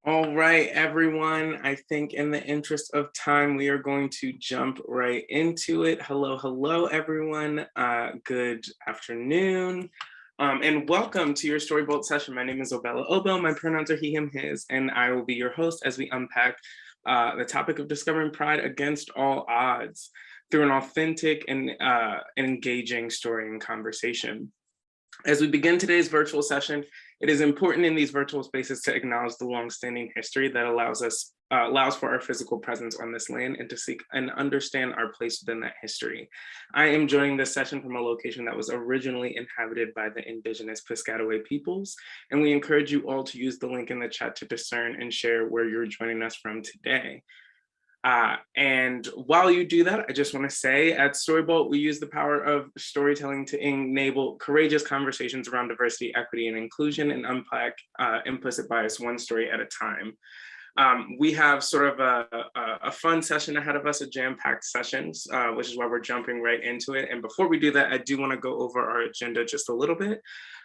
All right, everyone. I think in the interest of time, we are going to jump right into it. Hello, everyone. Good afternoon. And welcome to your StoryBolt session. My name is Obella Obbo. My pronouns are he, him, his, and I will be your host as we unpack the topic of discovering pride against all odds through an authentic and engaging story and conversation. As we begin today's virtual session, it is important in these virtual spaces to acknowledge the longstanding history that allows for our physical presence on this land and to seek and understand our place within that history. I am joining this session from a location that was originally inhabited by the indigenous Piscataway peoples, and we encourage you all to use the link in the chat to discern and share where you're joining us from today. And while you do that, I just want to say at StoryBolt, we use the power of storytelling to enable courageous conversations around diversity, equity, and inclusion and unpack implicit bias one story at a time. We have sort of a fun session ahead of us, a jam-packed sessions, which is why we're jumping right into it. And before we do that, I do want to go over our agenda just a little bit.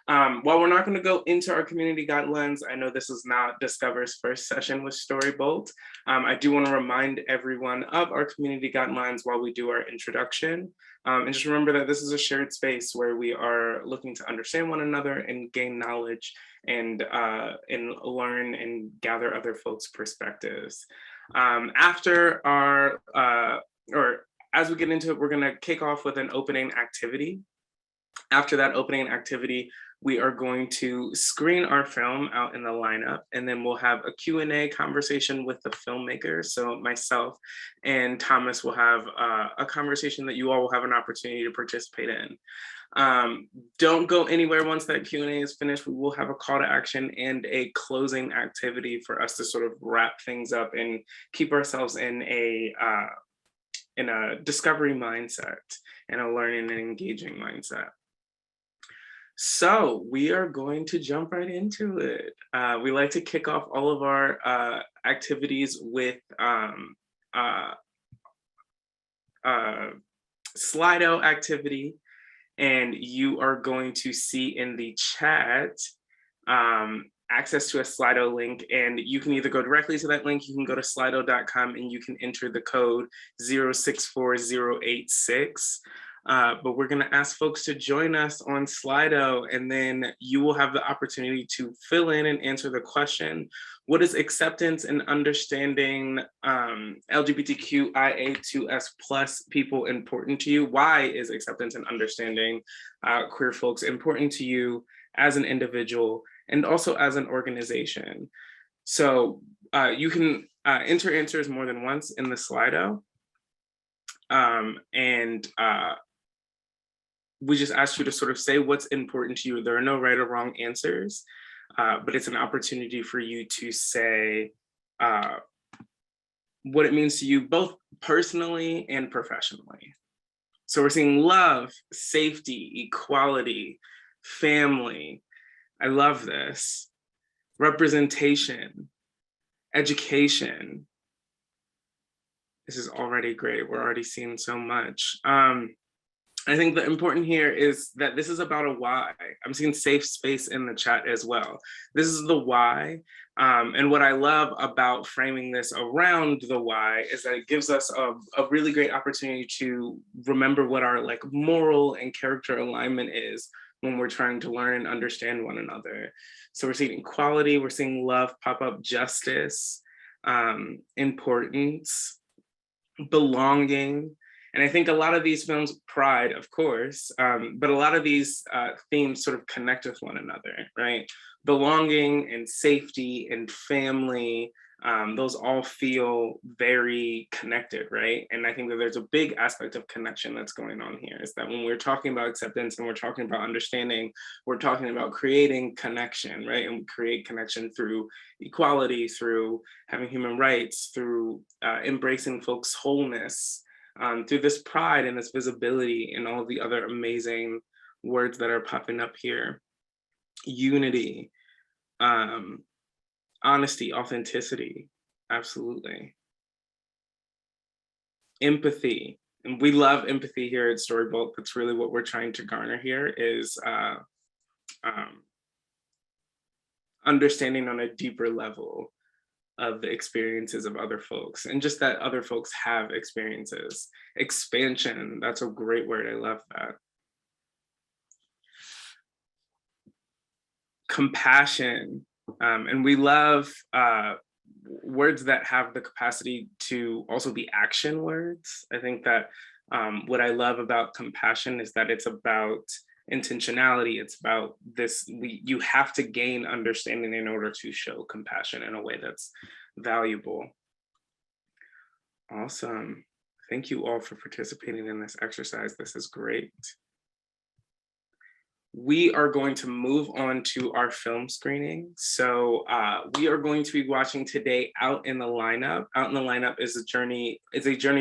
While we're not going to go into our community guidelines, I know this is not Discover's first session with StoryBolt. I do want to remind everyone of our community guidelines while we do our introduction. And just remember that this is a shared space where we are looking to understand one another and gain knowledge and learn and gather other folks' perspectives. After our, or as we get into it, we're going to kick off with an opening activity. After that opening activity, we are going to screen our film out in the lineup, and then we'll have a Q&A conversation with the filmmakers. So myself and Thomas will have a conversation that you all will have an opportunity to participate in. Don't go anywhere once that Q&A is finished. We will have a call to action and a closing activity for us to sort of wrap things up and keep ourselves in a discovery mindset and a learning and engaging mindset. So we are going to jump right into it. We like to kick off all of our activities with Slido activity. And you are going to see in the chat access to a Slido link, and you can either go directly to that link, you can go to slido.com and you can enter the code 064086. But we're going to ask folks to join us on Slido, and then you will have the opportunity to fill in and answer the question: what is acceptance and understanding LGBTQIA2S plus people important to you? Why is acceptance and understanding queer folks important to you as an individual and also as an organization? So you can enter answers more than once in the Slido. We just asked you to sort of say what's important to you. There are no right or wrong answers, but it's an opportunity for you to say what it means to you, both personally and professionally. So we're seeing love, safety, equality, family. I love this. Representation, education. This is already great. We're already seeing so much. I think the important here is that this is about a why. I'm seeing safe space in the chat as well. This is the why. And what I love about framing this around the why is that it gives us a really great opportunity to remember what our moral and character alignment is when we're trying to learn and understand one another. So we're seeing equality, we're seeing love pop up, justice, importance, belonging. And I think a lot of these films, pride, of course, but a lot of these themes sort of connect with one another, right? Belonging and safety and family, those all feel very connected, right? And I think that there's a big aspect of connection that's going on here, is that when we're talking about acceptance and we're talking about understanding, we're talking about creating connection, right? And we create connection through equality, through having human rights, through embracing folks' wholeness, through this pride and this visibility and all of the other amazing words that are popping up here. Unity, honesty, authenticity, absolutely. Empathy, and we love empathy here at StoryBolt. That's really what we're trying to garner here, is understanding on a deeper level. of the experiences of other folks, and just that other folks have experiences. Expansion, that's a great word. I love that. Compassion. And we love words that have the capacity to also be action words. I think that what I love about compassion is that it's about intentionality. It's about this, you have to gain understanding in order to show compassion in a way that's valuable. Awesome. Thank you all for participating in this exercise. This is great. We are going to move on to our film screening. So we are going to be watching today Out in the Lineup. Out in the Lineup is a journey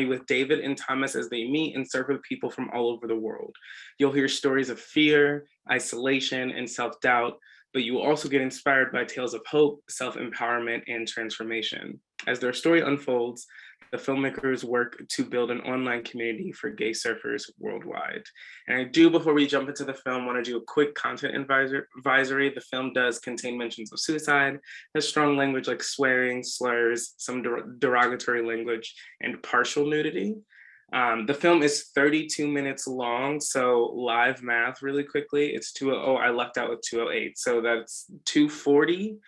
with David and Thomas as they meet and serve with people from all over the world. You'll hear stories of fear, isolation, and self-doubt, but you will also get inspired by tales of hope, self-empowerment, and transformation. As their story unfolds, the filmmakers work to build an online community for gay surfers worldwide. And I do, before we jump into the film, want to do a quick content advisory. The film does contain mentions of suicide, has strong language like swearing, slurs, some derogatory language, and partial nudity. The film is 32 minutes long, so live math really quickly. It's 2:00, I left out with 2:08, so that's 2:40.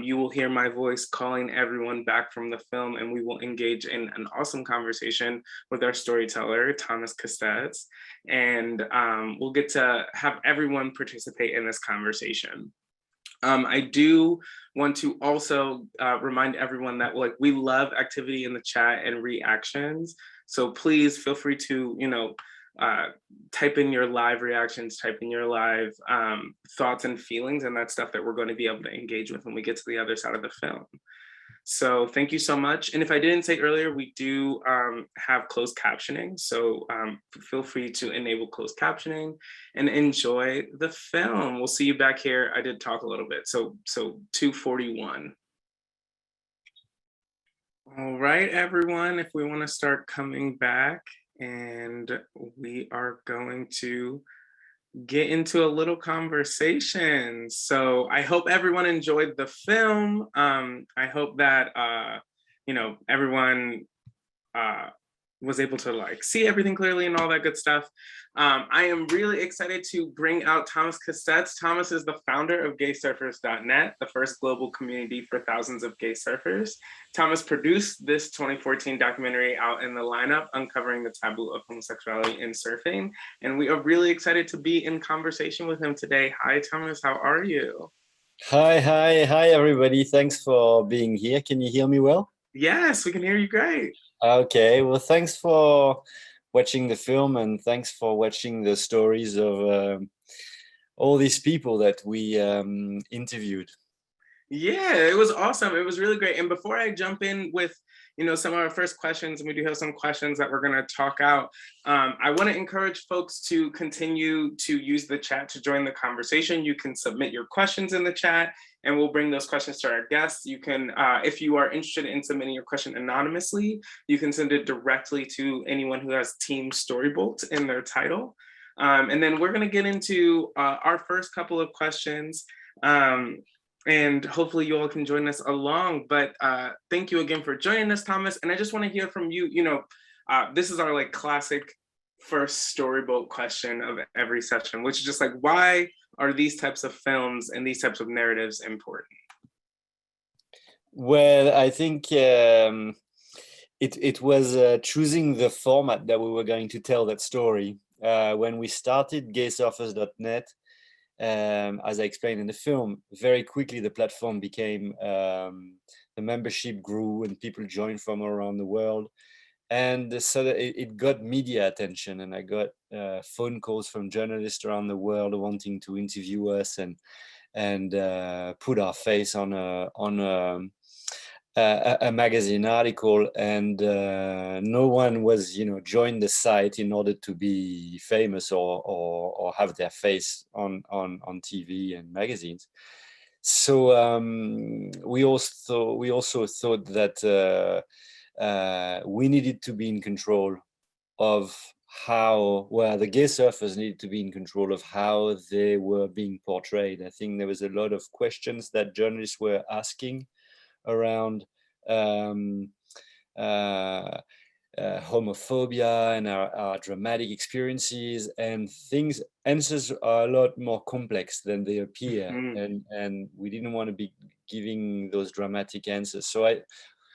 You will hear my voice calling everyone back from the film, and we will engage in an awesome conversation with our storyteller, Thomas Castets, and we'll get to have everyone participate in this conversation. I do want to also remind everyone that we love activity in the chat and reactions. So please feel free to, type in your live reactions, type in your live thoughts and feelings, and that's stuff that we're going to be able to engage with when we get to the other side of the film. So thank you so much. And if I didn't say earlier, we do have closed captioning. So feel free to enable closed captioning and enjoy the film. We'll see you back here. I did talk a little bit. So 2:41. All right, everyone, if we want to start coming back, and we are going to get into a little conversation. So I hope everyone enjoyed the film. I hope that everyone was able to see everything clearly and all that good stuff. I am really excited to bring out Thomas Castets. Thomas is the founder of GaySurfers.net, the first global community for thousands of gay surfers. Thomas produced this 2014 documentary, Out in the Lineup, uncovering the taboo of homosexuality in surfing. And we are really excited to be in conversation with him today. Hi, Thomas, how are you? Hi, everybody. Thanks for being here. Can you hear me well? Yes, we can hear you great. Okay, well, thanks for watching the film, and thanks for watching the stories of all these people that we interviewed. Yeah, it was awesome. It was really great. And before I jump in with some of our first questions, and we do have some questions that we're going to talk out, I want to encourage folks to continue to use the chat to join the conversation. You can submit your questions in the chat, and we'll bring those questions to our guests. You can, if you are interested in submitting your question anonymously, you can send it directly to anyone who has Team StoryBolt in their title. And then we're going to get into our first couple of questions. And hopefully you all can join us along. But thank you again for joining us, Thomas. And I just want to hear from you. This is our classic first StoryBolt question of every session, which is just why are these types of films and these types of narratives important? Well, I think it was choosing the format that we were going to tell that story. When we started GaySurfers.net, as I explained in the film, very quickly the platform became, the membership grew and people joined from around the world. And so it got media attention, and I got phone calls from journalists around the world wanting to interview us and put our face on a magazine article, and no one was joined the site in order to be famous or have their face on TV and magazines. So we also thought that we needed to be in control of the gay surfers needed to be in control of how they were being portrayed. I think there was a lot of questions that journalists were asking around um, uh, homophobia and our dramatic experiences and things. Answers are a lot more complex than they appear, Mhm. and we didn't want to be giving those dramatic answers.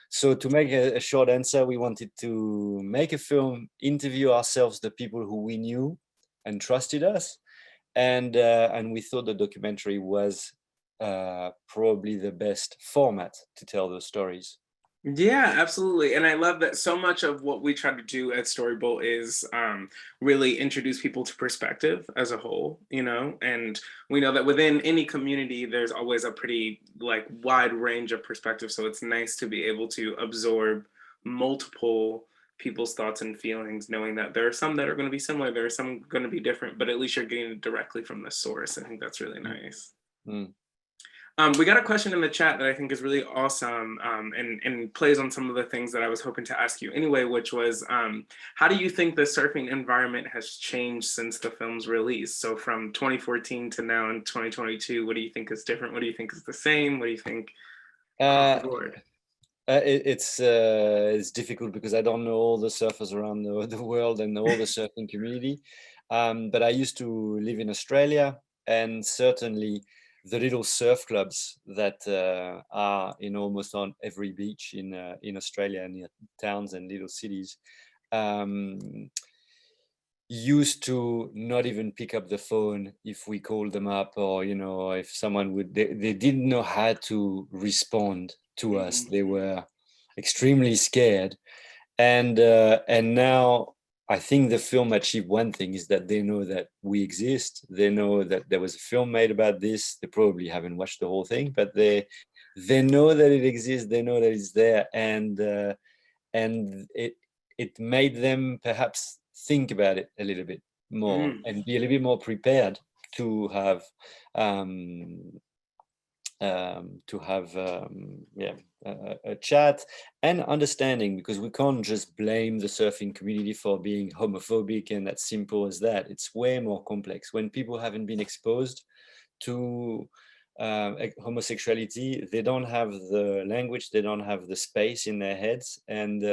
So to make a short answer, we wanted to make a film, interview ourselves, the people who we knew and trusted us, and we thought the documentary was probably the best format to tell those stories. Yeah, absolutely. And I love that so much of what we try to do at StoryBolt is really introduce people to perspective as a whole, you know, and we know that within any community, there's always a pretty like wide range of perspectives. So it's nice to be able to absorb multiple people's thoughts and feelings, knowing that there are some that are going to be similar, there are some going to be different, but at least you're getting it directly from the source. I think that's really Mm, nice. mm. We got a question in the chat that I think is really awesome, and plays on some of the things that I was hoping to ask you anyway, which was, how do you think the surfing environment has changed since the film's release? So from 2014 to now in 2022, what do you think is different? What do you think is the same? What do you think across the Uh, board? it's difficult because I don't know all the surfers around the world and all the surfing community. But I used to live in Australia, and certainly the little surf clubs that are in almost on every beach in Australia, near towns and little cities, um, used to not even pick up the phone if we called them up, or if someone would, they didn't know how to respond to us. Mhm. They were extremely scared. And now I think the film achieved one thing, is that they know that we exist. They know that there was a film made about this. They probably haven't watched the whole thing, but they know that it exists. They know that it's there, and it made them perhaps think about it a little bit more Mm. and be a little bit more prepared to have um, yeah, a chat and understanding, because we can't just blame the surfing community for being homophobic and that's simple as that. It's way more complex. When people haven't been exposed to homosexuality, they don't have the language, they don't have the space in their heads, and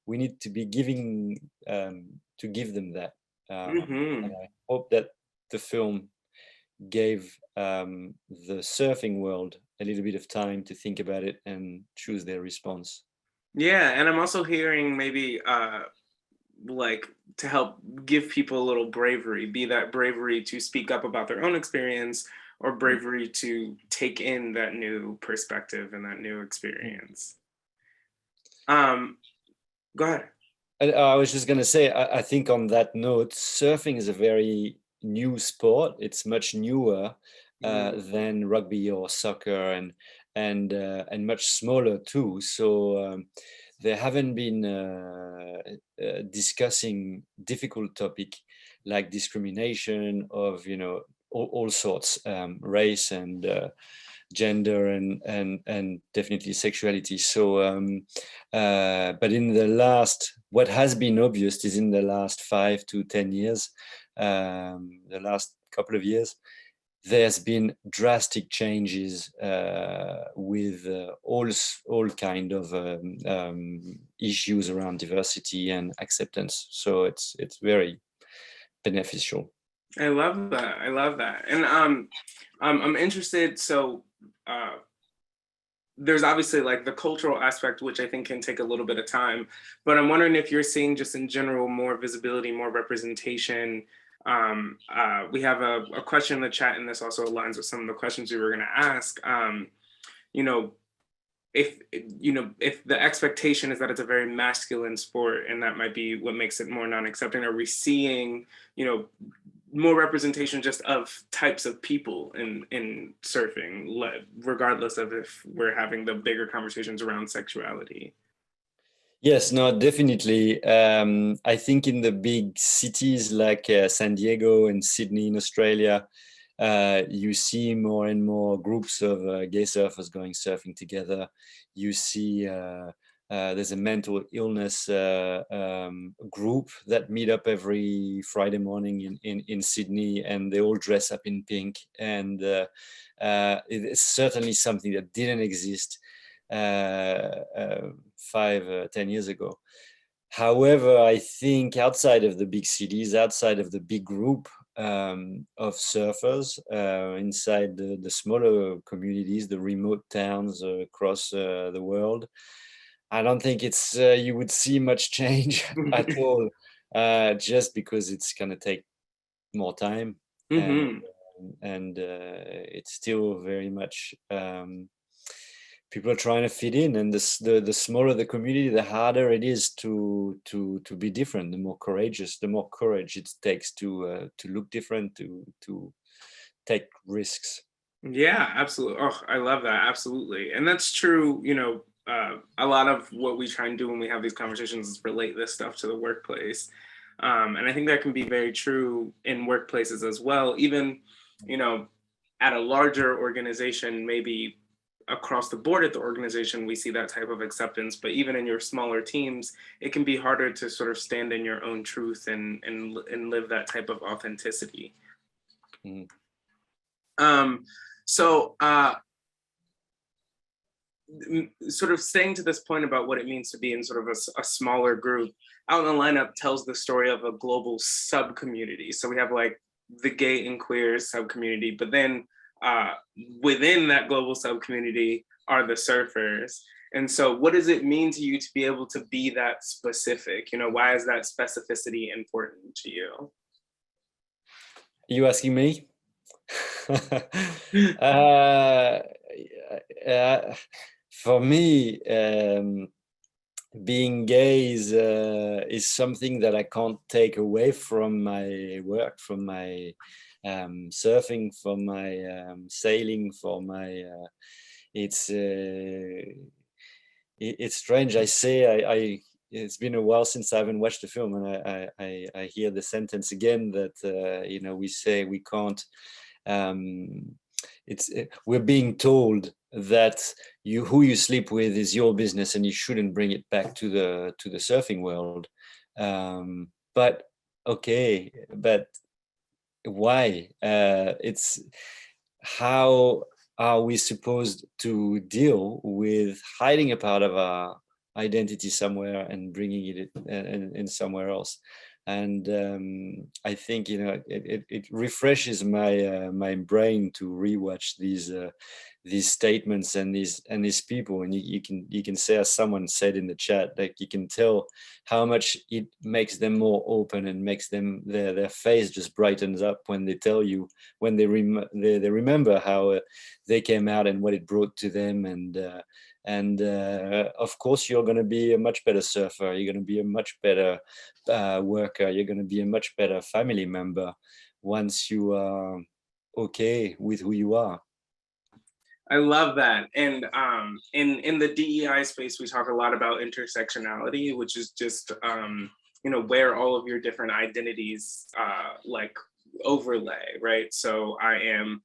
we need to be giving to give them that. And Hmm. I hope that the film gave the surfing world a little bit of time to think about it and choose their response. Yeah, and I'm also hearing maybe like to help give people a little bravery, be that bravery to speak up about their own experience or Mm, bravery to take in that new perspective and that new mm. experience. Um, Go ahead. And I was just going to say, I think on that note, surfing is a very new sport. It's much newer Mm, than rugby or soccer, and much smaller too. So they haven't been discussing difficult topic like discrimination of all sorts, race and gender and definitely sexuality. So but in the last, what has been obvious is in the last 5 to 10 years, the last couple of years, there's been drastic changes with all kind of issues around diversity and acceptance. So it's very beneficial. I love that. I love that. And I'm interested. So uh, there's obviously like the cultural aspect, which I think can take a little bit of time, but I'm wondering if you're seeing just in general more visibility, more representation. We have a question in the chat, and this also aligns with some of the questions we were going to ask. You know, if if the expectation is that it's a very masculine sport, and that might be what makes it more non-accepting, are we seeing more representation just of types of people in surfing, regardless of if we're having the bigger conversations around sexuality? Yes, no, definitely. I think in the big cities like San Diego and Sydney in Australia, you see more and more groups of gay surfers going surfing together. You see there's a mental illness group that meet up every Friday morning in Sydney, and they all dress up in pink. And it's certainly something that didn't exist 10 years ago. However, I think outside of the big cities, outside of the big group of surfers, inside the smaller communities, the remote towns across the world, I don't think it's you would see much change at all, just because it's gonna take more time, and Hmm. it's still very much people are trying to fit in, and the smaller the community, the harder it is to be different. The more courage it takes to look different, to take risks. Yeah, absolutely. Oh, I love that. Absolutely. And that's true. A lot of what we try and do when we have these conversations is relate this stuff to the workplace. And I think that can be very true in workplaces as well. Even, you know, at a larger organization, maybe across the board at the organization, we see that type of acceptance. But even in your smaller teams, it can be harder to sort of stand in your own truth and live that type of authenticity. Mhm. Um, so sort of staying to this point about what it means to be in sort of a smaller group, Out in the Lineup tells the story of a global sub community. So we have like the gay and queer sub community, but then uh, within that global sub community are the surfers. And so, what does it mean to you to be able to be that specific? Why is that specificity important to you? You asking me? uh, uh, for me, being gay is something that I can't take away from my work, from my surfing, from my sailing, for my. It's it's strange. I say I. It's been a while since I haven't watched the film, and I hear the sentence again that we say we can't. Um, we're being told that who you sleep with is your business, and you shouldn't bring it back to the surfing world. But okay, but why? It's how are we supposed to deal with hiding a part of our identity somewhere and bringing it in somewhere else? And I think it refreshes my brain to rewatch these statements and these people, and you can say, as someone said in the chat, like you can tell how much it makes them more open and makes them their face just brightens up when they tell you, when they remember how they came out and what it brought to them. And of course you're going to be a much better surfer, you're going to be a much better worker, you're going to be a much better family member once you are okay with who you are. I love that. And in the DEI space, we talk a lot about intersectionality, which is just where all of your different identities like overlay, right? So I am,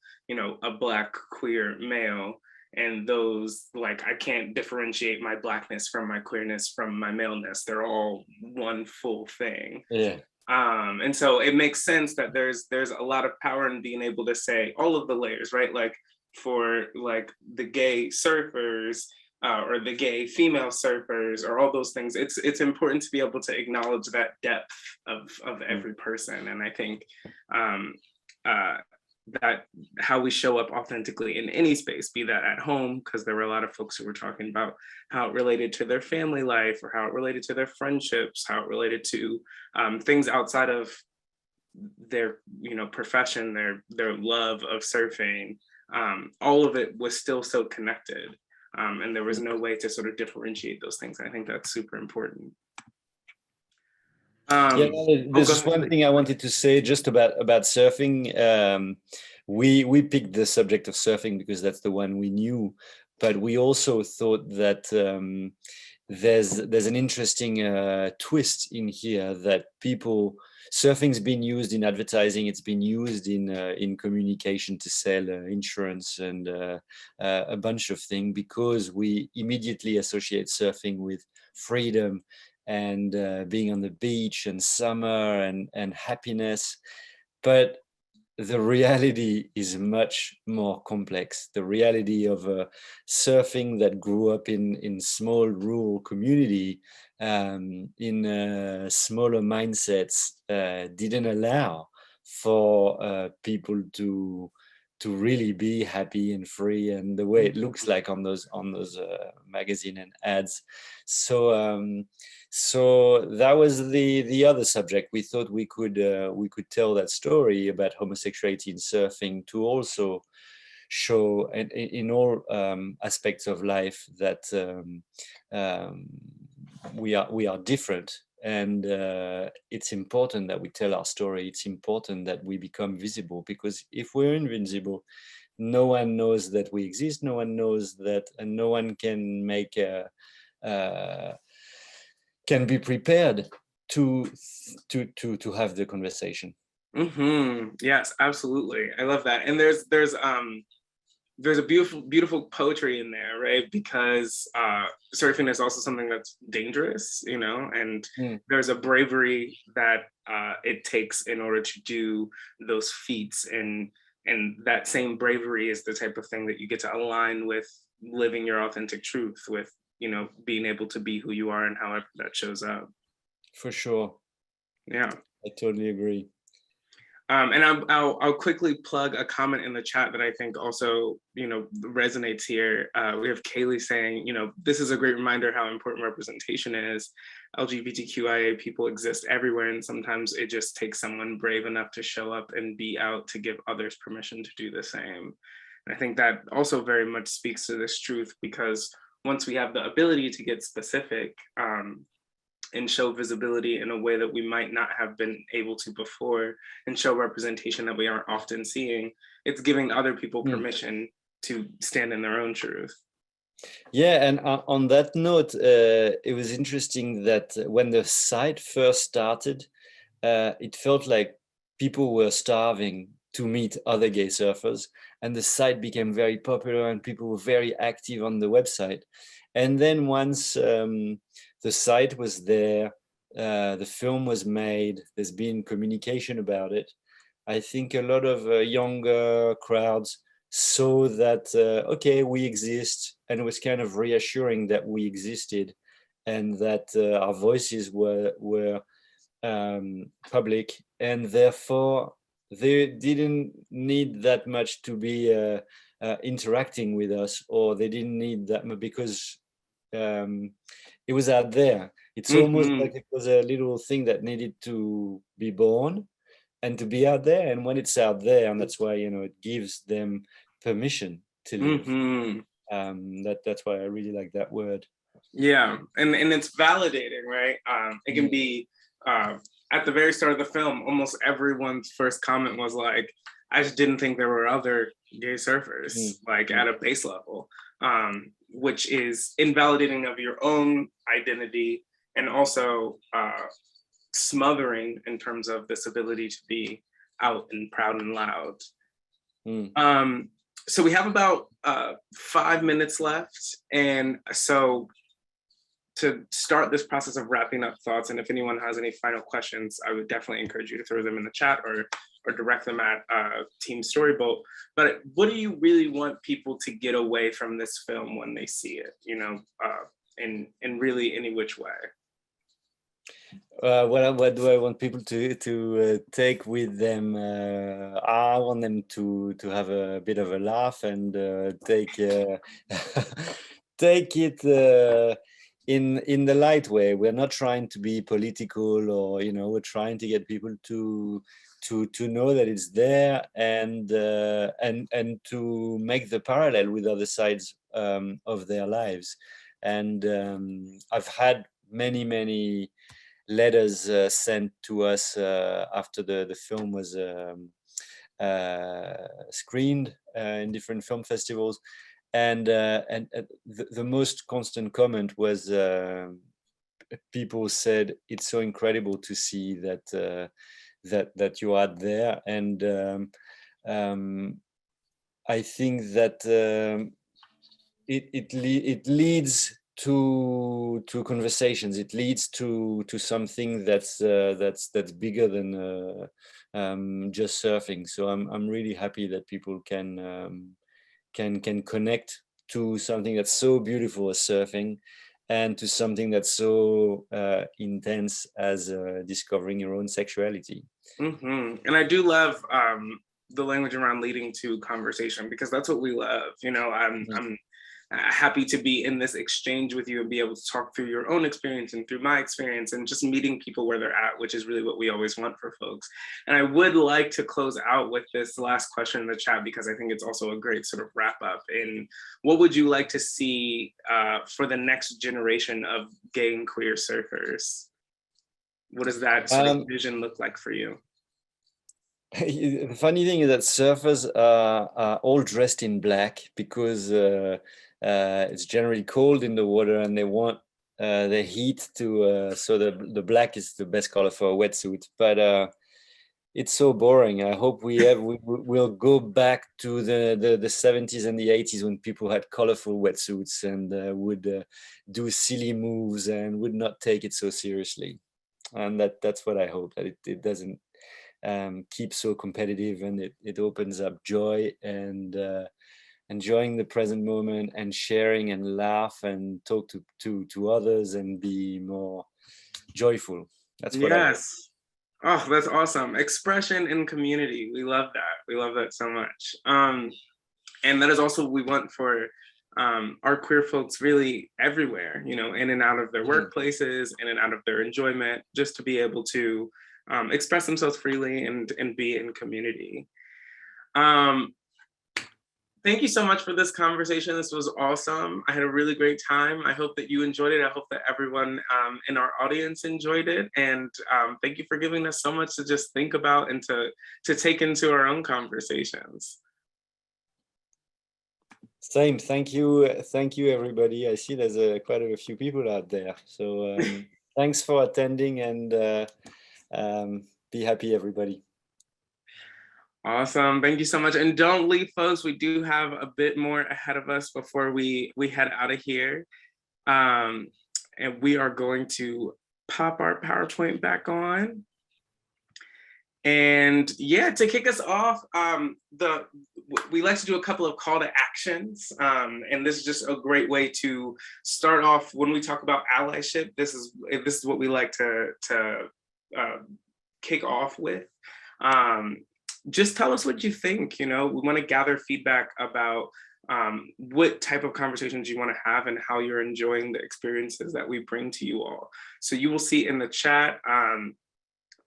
a Black queer male, and those, like, I can't differentiate my Blackness from my queerness from my maleness. They're all one full thing. Yeah. And so it makes sense that there's a lot of power in being able to say all of the layers, right? Like, for like the gay surfers or the gay female surfers or all those things, it's important to be able to acknowledge that depth of every person. And I think uh, that how we show up authentically in any space, be that at home, because there were a lot of folks who were talking about how it related to their family life or how it related to their friendships, how it related to things outside of their profession, their love of surfing. All of it was still so connected, and there was no way to sort of differentiate those things. I think that's super important. Yeah, Oh, there's go just ahead. one thing I wanted to say just about surfing. We picked the subject of surfing because that's the one we knew, but we also thought that there's an interesting twist in here, that surfing's been used in advertising, it's been used in communication to sell insurance and a bunch of things, because we immediately associate surfing with freedom and being on the beach and summer and happiness. But the reality is much more complex. The reality of surfing that grew up in small rural community, in smaller mindsets, didn't allow for people to really be happy and free, and the way it looks like on those magazine and ads. So so that was the other subject. We thought we could tell that story about homosexuality in surfing to also show in all aspects of life that we are different, and it's important that we tell our story. It's important that we become visible, because if we're invisible, no one knows that we exist, no one knows that, and no one can make a can be prepared to have the conversation. Yes, absolutely. I love that. And there's a beautiful poetry in there, right? Because surfing is also something that's dangerous, you know, and there's a bravery that it takes in order to do those feats, and that same bravery is the type of thing that you get to align with living your authentic truth, with, you know, being able to be who you are and however that shows up. For sure. Yeah. I totally agree. And I'll quickly plug a comment in the chat that I think also, you know, resonates here. We have Kaylee saying, you know, this is a great reminder how important representation is. LGBTQIA people exist everywhere, and sometimes it just takes someone brave enough to show up and be out to give others permission to do the same. And I think that also very much speaks to this truth, because once we have the ability to get specific, and show visibility in a way that we might not have been able to before, and show representation that we aren't often seeing, it's giving other people permission to stand in their own truth. Yeah, and on that note, it was interesting that when the site first started, it felt like people were starving to meet other gay surfers, and the site became very popular and people were very active on the website. And then once the site was there, the film was made, there's been communication about it, I think a lot of younger crowds saw that, okay, we exist, and it was kind of reassuring that we existed, and that our voices were public, and therefore they didn't need that much to be interacting with us, or they didn't need that much because it was out there. It's almost like it was a little thing that needed to be born and to be out there. And when it's out there, and that's why, you know, it gives them permission to live. That's why I really like that word. Yeah, and it's validating, right? It can be at the very start of the film, almost everyone's first comment was like, I just didn't think there were other gay surfers, like at a base level, which is invalidating of your own identity, and also smothering in terms of this ability to be out and proud and loud. So we have about 5 minutes left, and so to start this process of wrapping up thoughts, and if anyone has any final questions, I would definitely encourage you to throw them in the chat or direct them at Team StoryBolt. But what do you really want people to get away from this film when they see it, you know, in really any which way? What do I want people to take with them? I want them to have a bit of a laugh and take take it in the light way. We're not trying to be political, or, you know, we're trying to get people to know that it's there, and to make the parallel with other sides of their lives. And I've had many letters sent to us after the film was screened in different film festivals, and the most constant comment was people said it's so incredible to see that that you are there, and I think that it leads to conversations. It leads to something that's bigger just surfing. So I'm really happy that people can connect to something that's so beautiful as surfing, and to something that's so intense as discovering your own sexuality. And I do love the language around leading to conversation, because that's what we love. I'm happy to be in this exchange with you and be able to talk through your own experience and through my experience, and just meeting people where they're at, which is really what we always want for folks. And I would like to close out with this last question in the chat, because I think it's also a great sort of wrap up. And what would you like to see for the next generation of gay and queer surfers? What does that sort of vision look like for you? The funny thing is that surfers are all dressed in black, because it's generally cold in the water, and they want the heat to, so the black is the best color for a wetsuit. But it's so boring. I hope we'll go back to the 70s and the 80s, when people had colorful wetsuits and would do silly moves and would not take it so seriously. And that's what I hope, that it doesn't keep so competitive, and it opens up joy and enjoying the present moment, and sharing and laugh and talk to others and be more joyful. That's what I hope. Oh, that's awesome. Expression and community. We love that. We love that so much. And that is also what we want for our queer folks really everywhere, in and out of their workplaces, in and out of their enjoyment, just to be able to express themselves freely and be in community. Thank you so much for this conversation. This was awesome. I had a really great time. I hope that you enjoyed it. I hope that everyone in our audience enjoyed it. And thank you for giving us so much to just think about and to take into our own conversations. Same. Thank you, everybody. I see there's quite a few people out there. So thanks for attending, and be happy, everybody. Awesome. Thank you so much. And don't leave, folks. We do have a bit more ahead of us before we head out of here. And we are going to pop our PowerPoint back on. And yeah, to kick us off, we like to do a couple of call to actions. And this is just a great way to start off when we talk about allyship. This is what we like to kick off with. Just tell us what you think. We want to gather feedback about what type of conversations you want to have and how you're enjoying the experiences that we bring to you all. So you will see in the chat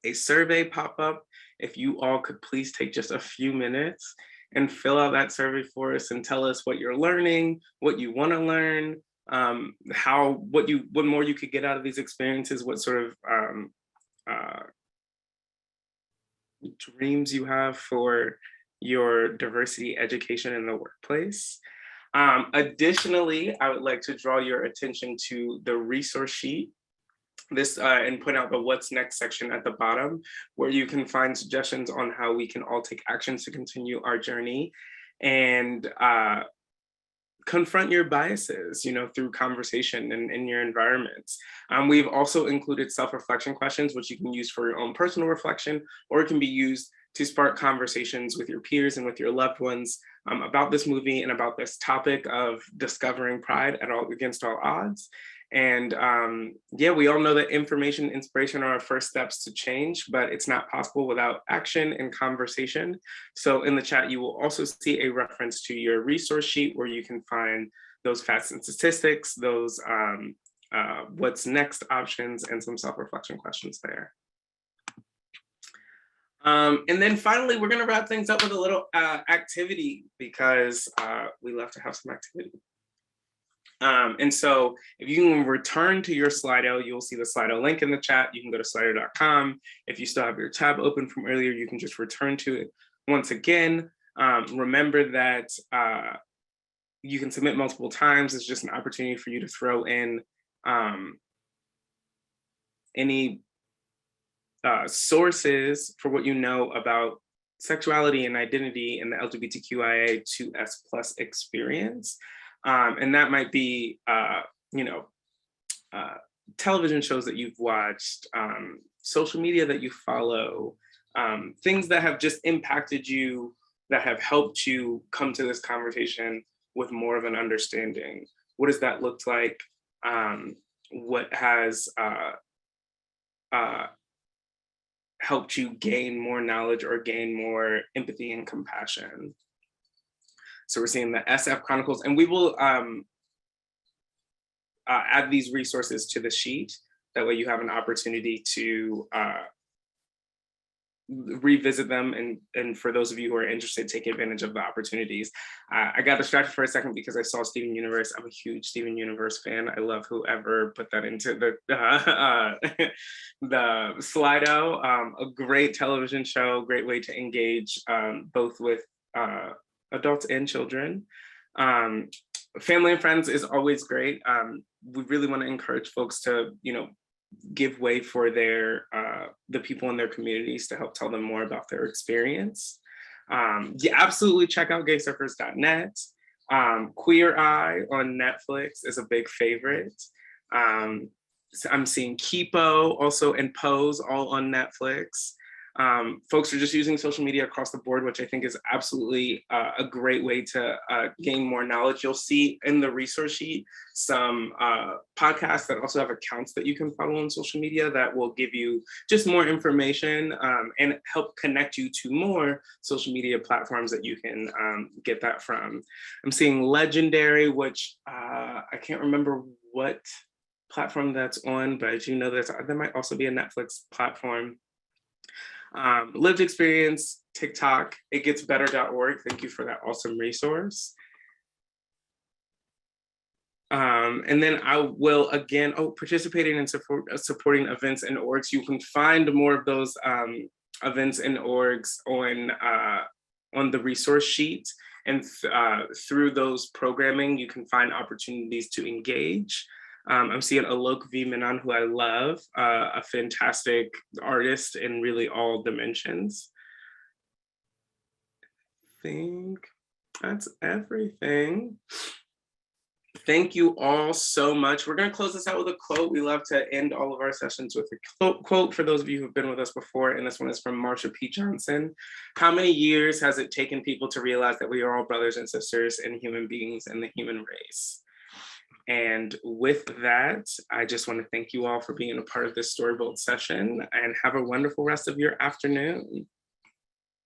a survey pop up. If you all could please take just a few minutes and fill out that survey for us and tell us what you're learning, what you want to learn, what more you could get out of these experiences, what sort of dreams you have for your diversity education in the workplace. Additionally, I would like to draw your attention to the resource sheet, and point out the what's next section at the bottom, where you can find suggestions on how we can all take actions to continue our journey and confront your biases, through conversation in your environments. We've also included self-reflection questions, which you can use for your own personal reflection, or it can be used to spark conversations with your peers and with your loved ones about this movie and about this topic of discovering pride against all odds. And yeah, we all know that information, inspiration are our first steps to change, but it's not possible without action and conversation. So in the chat, you will also see a reference to your resource sheet where you can find those facts and statistics, those what's next options, and some self-reflection questions there. And then finally, we're gonna wrap things up with a little activity, because we love to have some activity. And so if you can return to your Slido, you'll see the Slido link in the chat. You can go to slido.com. If you still have your tab open from earlier, you can just return to it once again. Remember that you can submit multiple times. It's just an opportunity for you to throw in any sources for what you know about sexuality and identity in the LGBTQIA2S+ experience. And that might be, television shows that you've watched, social media that you follow, things that have just impacted you, that have helped you come to this conversation with more of an understanding. What does that look like? What has helped you gain more knowledge or gain more empathy and compassion? So we're seeing the SF Chronicles, and we will add these resources to the sheet. That way you have an opportunity to revisit them, and for those of you who are interested, take advantage of the opportunities. I got distracted for a second because I saw Steven Universe. I'm a huge Steven Universe fan. I love whoever put that into the Slido. A great television show, great way to engage both with adults and children. Family and friends is always great. We really want to encourage folks to, give way for the people in their communities to help tell them more about their experience. Absolutely check out gaysurfers.net. Queer Eye on Netflix is a big favorite. So I'm seeing Kipo also, and Pose, all on Netflix. Folks are just using social media across the board, which I think is absolutely a great way to gain more knowledge. You'll see in the resource sheet some podcasts that also have accounts that you can follow on social media that will give you just more information and help connect you to more social media platforms that you can get that from. I'm seeing Legendary, which I can't remember what platform that's on, but I do know that might also be a Netflix platform. Lived Experience, TikTok, itgetsbetter.org. Thank you for that awesome resource. And then I will again, participating in supporting events and orgs. You can find more of those events and orgs on the resource sheet. And through those programming, you can find opportunities to engage. I'm seeing Alok V. Menon, who I love, a fantastic artist in really all dimensions. I think that's everything. Thank you all so much. We're going to close this out with a quote. We love to end all of our sessions with a quote for those of you who've been with us before, and this one is from Marsha P. Johnson. How many years has it taken people to realize that we are all brothers and sisters and human beings in the human race? And with that, I just want to thank you all for being a part of this StoryBolt session, and have a wonderful rest of your afternoon.